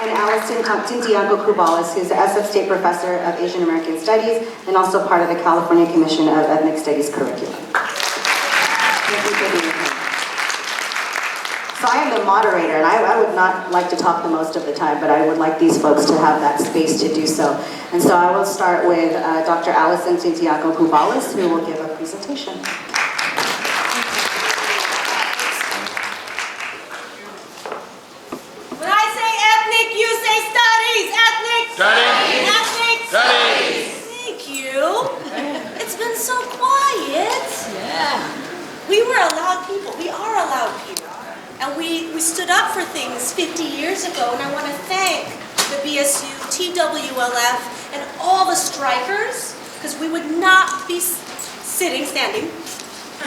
and Allyson Tintiangco-Cubales, who's the SF State Professor of Asian American Studies and also part of the California Commission of Ethnic Studies curriculum. Thank you for being here. So I am the moderator, and I would not like to talk the most of the time, but I would like these folks to have that space to do so. And so I will start with Dr. Allyson Tintiangco-Cubales, who will give a presentation. When I say ethnic, you say studies. Ethnic studies. Ethnic studies. Thank you. It's been so quiet. Yeah. We were allowed people. We are allowed people. And we stood up for things 50 years ago, and I want to thank the BSU, TWLF, and all the strikers, because we would not be standing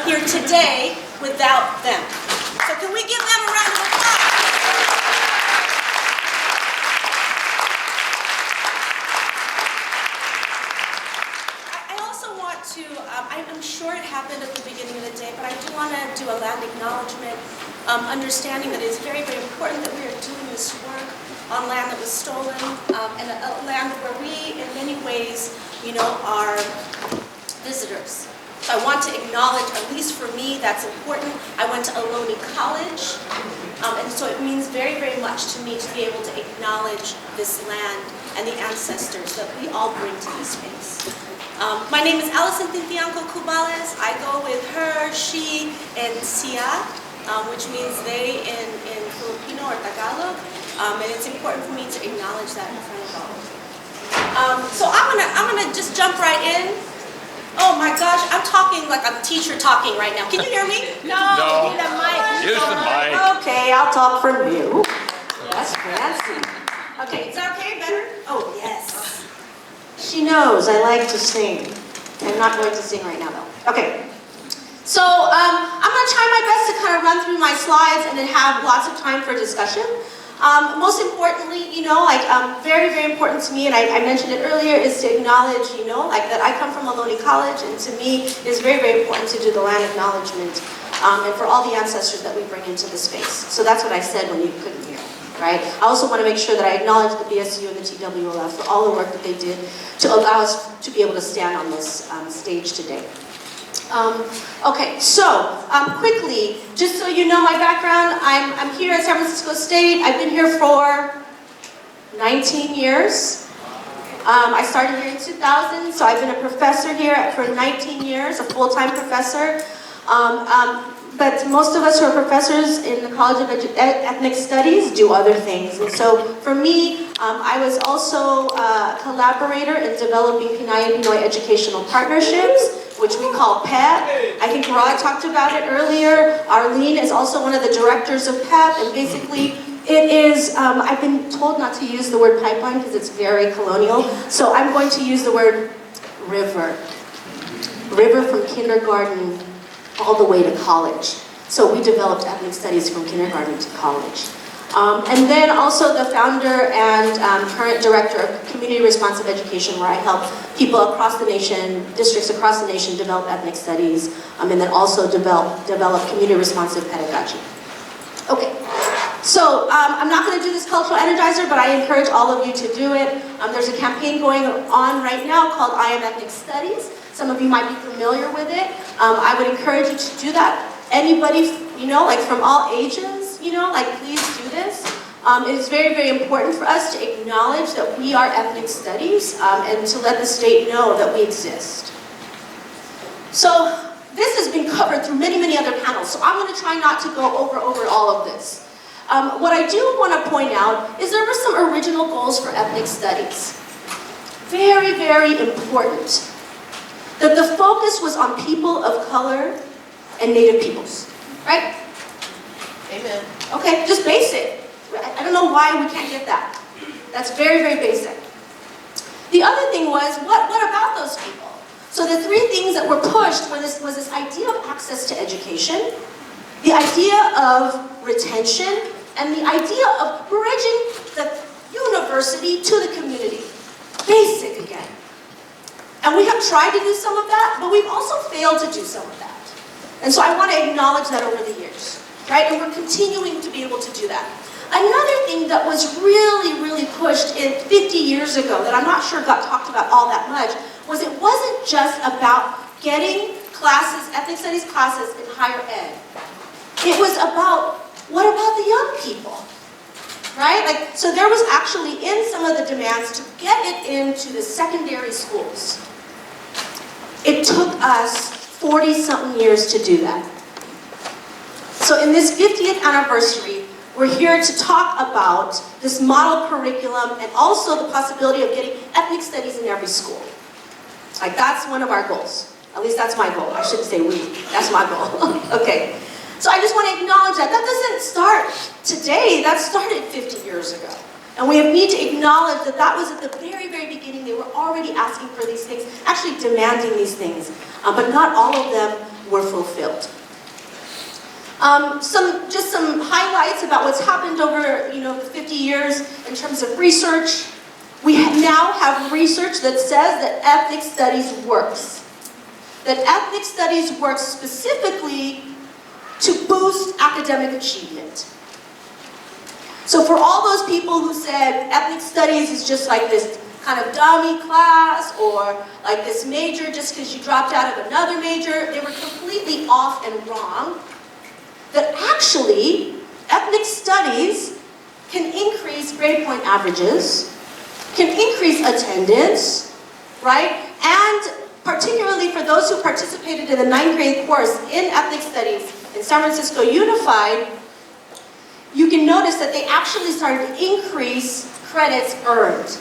here today without them. So can we give them a round of applause? I also want to, I'm sure it happened at the beginning of the day, but I do want to do a land acknowledgement. Understanding that it is very, very important that we are doing this work on land that was stolen, and a land where we, in many ways, are visitors. So I want to acknowledge, at least for me, that's important. I went to Ohlone College, and so it means very, very much to me to be able to acknowledge this land and the ancestors that we all bring to this space. My name is Allyson Tintiangco-Cubales. I go with her, she, and Sia. Which means they in Filipino or Tagalog, and it's important for me to acknowledge that in front of all of you. So I'm gonna just jump right in. Oh my gosh, I'm talking like I'm teacher talking right now. Can you hear me? No. Need a mic. Use the mic. Okay, I'll talk from you. That's fancy. Okay, is that okay? Better? Oh yes. She knows I like to sing. I'm not going to sing right now though. Okay. So I'm going to try my best to kind of run through my slides and then have lots of time for discussion. Most importantly, very, very important to me, and I mentioned it earlier, is to acknowledge, that I come from Ohlone College, and to me, it is very, very important to do the land acknowledgement, and for all the ancestors that we bring into the space. So that's what I said when you couldn't hear, right? I also want to make sure that I acknowledge the BSU and the TWLF for all the work that they did to allow us to be able to stand on this stage today. Okay, so quickly, just so you know my background, I'm here at San Francisco State. I've been here for 19 years. I started here in 2000, so I've been a professor here for 19 years, a full-time professor. But most of us who are professors in the College of Ethnic Studies do other things. And so for me, I was also a collaborator in developing Pinay and Pinoy educational partnerships, which we call PEP. I think Rod talked about it earlier. Arlene is also one of the directors of PEP, and basically it is, I've been told not to use the word pipeline because it's very colonial, so I'm going to use the word river. River from kindergarten all the way to college. So we developed ethnic studies from kindergarten to college. And then also the founder and current director of Community Responsive Education, where I help people across the nation, districts across the nation, develop ethnic studies, and then also develop community responsive pedagogy. Okay, so I'm not going to do this cultural energizer, but I encourage all of you to do it. There's a campaign going on right now called I Am Ethnic Studies. Some of you might be familiar with it. I would encourage you to do that. Anybody, from all ages, please do this. It is very, very important for us to acknowledge that we are ethnic studies and to let the state know that we exist. So this has been covered through many, many other panels, so I'm going to try not to go over all of this. What I do want to point out is there were some original goals for ethnic studies. Very, very important. That the focus was on people of color and Native peoples, right? Amen. Okay, just basic. I don't know why we can't get that. That's very, very basic. The other thing was, what about those people? So the three things that were pushed was this idea of access to education, the idea of retention, and the idea of bridging the university to the community. Basic again. And we have tried to do some of that, but we've also failed to do some of that. And so I want to acknowledge that over the years, right? And we're continuing to be able to do that. Another thing that was really, really pushed in 50 years ago that I'm not sure got talked about all that much was it wasn't just about getting classes, ethnic studies classes in higher ed. It was about, what about the young people? Right? Like, so there was actually in some of the demands to get it into the secondary schools. It took us 40-something years to do that. So in this 50th anniversary, we're here to talk about this model curriculum and also the possibility of getting ethnic studies in every school. Like, that's one of our goals. At least that's my goal. I shouldn't say we. That's my goal. Okay. So I just want to acknowledge that. That doesn't start today. That started 50 years ago. And we need to acknowledge that that was at the very, very beginning. They were already asking for these things, actually demanding these things. But not all of them were fulfilled. Just some highlights about what's happened over the 50 years in terms of research. We now have research that says that ethnic studies works. That ethnic studies works specifically to boost academic achievement. So for all those people who said ethnic studies is just like this kind of dummy class or like this major just because you dropped out of another major, they were completely off and wrong. That actually, ethnic studies can increase grade point averages, can increase attendance, right? And particularly for those who participated in the 9th grade course in ethnic studies in San Francisco Unified, you can notice that they actually started to increase credits earned.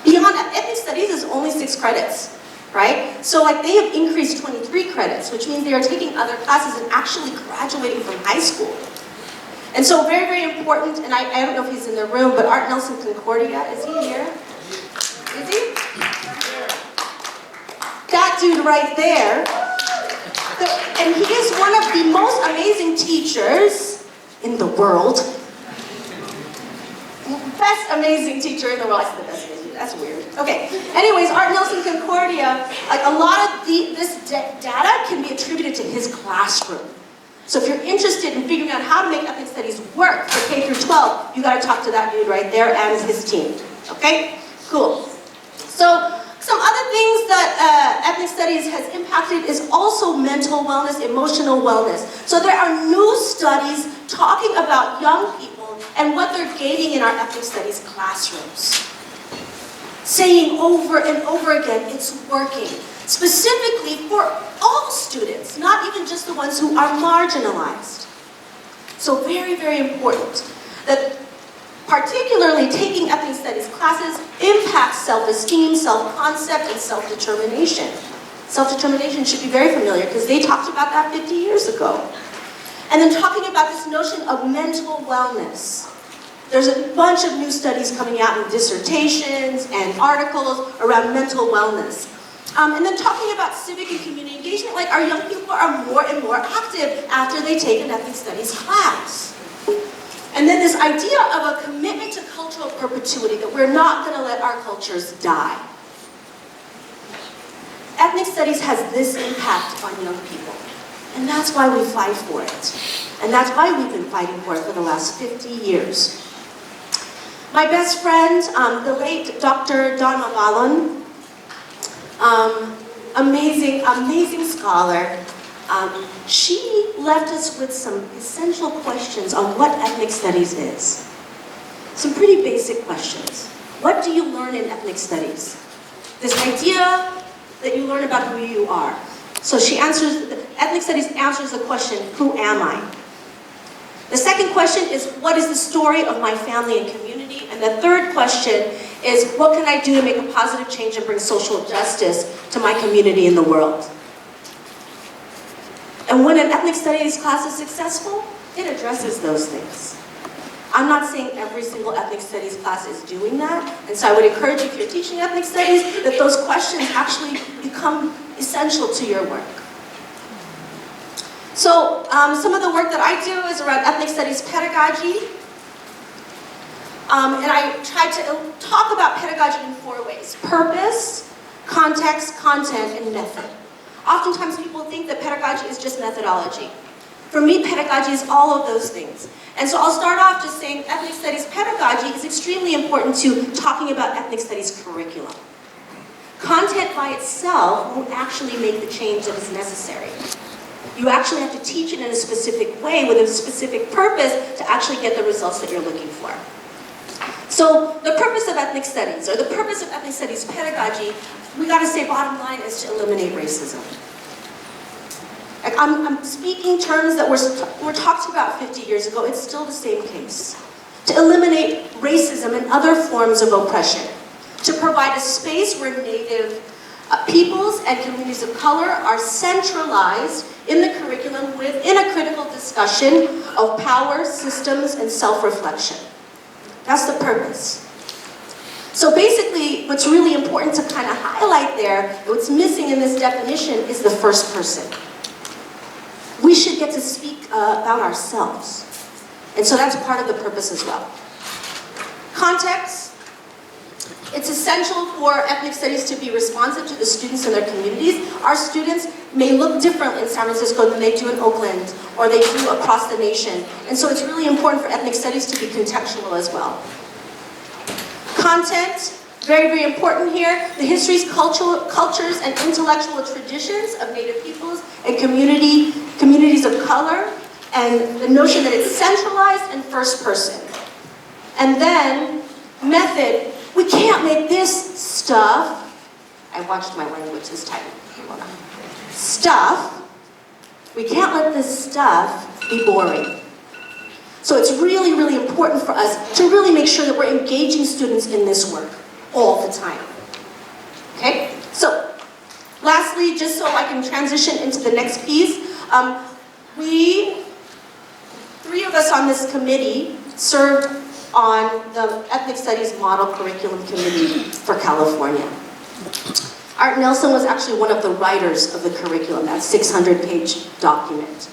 Beyond ethnic studies is only 6 credits. Right? So like they have increased 23 credits, which means they are taking other classes and actually graduating from high school. And so very, very important, and I don't know if he's in the room, but Art Nelson Concordia, is he here? Is he? That dude right there. And he is one of the most amazing teachers in the world. Best amazing teacher in the world. I said the best amazing. That's weird. Okay. Anyways, Art Nelson Concordia, like a lot of this data can be attributed to his classroom. So if you're interested in figuring out how to make ethnic studies work for K through 12, you got to talk to that dude right there and his team. Okay? Cool. So some other things that ethnic studies has impacted is also mental wellness, emotional wellness. So there are new studies talking about young people and what they're gaining in our ethnic studies classrooms. Saying over and over again, it's working. Specifically for all students, not even just the ones who are marginalized. So very, very important that particularly taking ethnic studies classes impacts self-esteem, self-concept, and self-determination. Self-determination should be very familiar because they talked about that 50 years ago. And then talking about this notion of mental wellness. There's a bunch of new studies coming out in dissertations and articles around mental wellness. And then talking about civic and community engagement, like our young people are more and more active after they take an ethnic studies class. And then this idea of a commitment to cultural perpetuity, that we're not going to let our cultures die. Ethnic studies has this impact on young people. And that's why we fight for it. And that's why we've been fighting for it for the last 50 years. My best friend, the late Dr. Dawn Mabalon, amazing, amazing scholar, she left us with some essential questions on what ethnic studies is. Some pretty basic questions. What do you learn in ethnic studies? This idea that you learn about who you are. So ethnic studies answers the question, who am I? The second question is, what is the story of my family and community? And the third question is, what can I do to make a positive change and bring social justice to my community and the world? And when an ethnic studies class is successful, it addresses those things. I'm not saying every single ethnic studies class is doing that, and so I would encourage you, if you're teaching ethnic studies, that those questions actually become essential to your work. So some of the work that I do is around ethnic studies pedagogy. And I try to talk about pedagogy in 4 ways: purpose, context, content, and method. Oftentimes people think that pedagogy is just methodology. For me, pedagogy is all of those things. And so I'll start off just saying ethnic studies pedagogy is extremely important to talking about ethnic studies curriculum. Content by itself won't actually make the change that is necessary. You actually have to teach it in a specific way with a specific purpose to actually get the results that you're looking for. So the purpose of ethnic studies, or the purpose of ethnic studies pedagogy, we gotta say bottom line is to eliminate racism. Like I'm speaking terms that were talked about 50 years ago, it's still the same case. To eliminate racism and other forms of oppression. To provide a space where Native peoples and communities of color are centralized in the curriculum within a critical discussion of power, systems, and self-reflection. That's the purpose. So basically, what's really important to kind of highlight there, what's missing in this definition is the first person. We should get to speak about ourselves. And so that's part of the purpose as well. Context. It's essential for ethnic studies to be responsive to the students in their communities. Our students may look different in San Francisco than they do in Oakland, or they do across the nation. And so it's really important for ethnic studies to be contextual as well. Content, very, very important here. The histories, cultures, and intellectual traditions of Native peoples and communities of color, and the notion that it's centralized and first person. And then, method. We can't make this stuff, I watched my language this time, stuff, we can't let this stuff be boring. So it's really, really important for us to really make sure that we're engaging students in this work all the time. Okay? So, lastly, just so I can transition into the next piece, three of us on this committee served on the Ethnic Studies Model Curriculum Committee for California. Art Nelson was actually one of the writers of the curriculum, that 600-page document.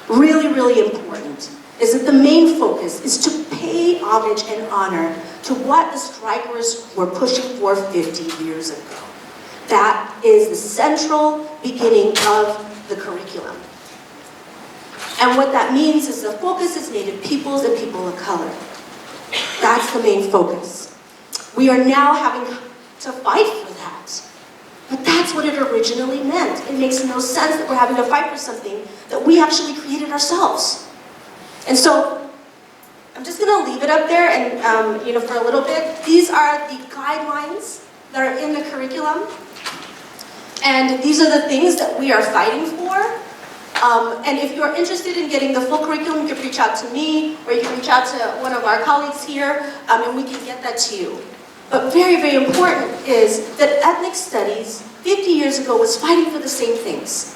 Really, really important is that the main focus is to pay homage and honor to what the strikers were pushing for 50 years ago. That is the central beginning of the curriculum. And what that means is the focus is Native peoples and people of color. That's the main focus. We are now having to fight for that. But that's what it originally meant. It makes no sense that we're having to fight for something that we actually created ourselves. And so, I'm just going to leave it up there and, for a little bit. These are the guidelines that are in the curriculum. And these are the things that we are fighting for. And if you're interested in getting the full curriculum, you can reach out to me, or you can reach out to one of our colleagues here, and we can get that to you. But very, very important is that ethnic studies, 50 years ago, was fighting for the same things.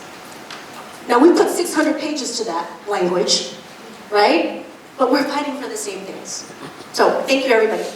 Now, we put 600 pages to that language, right? But we're fighting for the same things. So, thank you, everybody.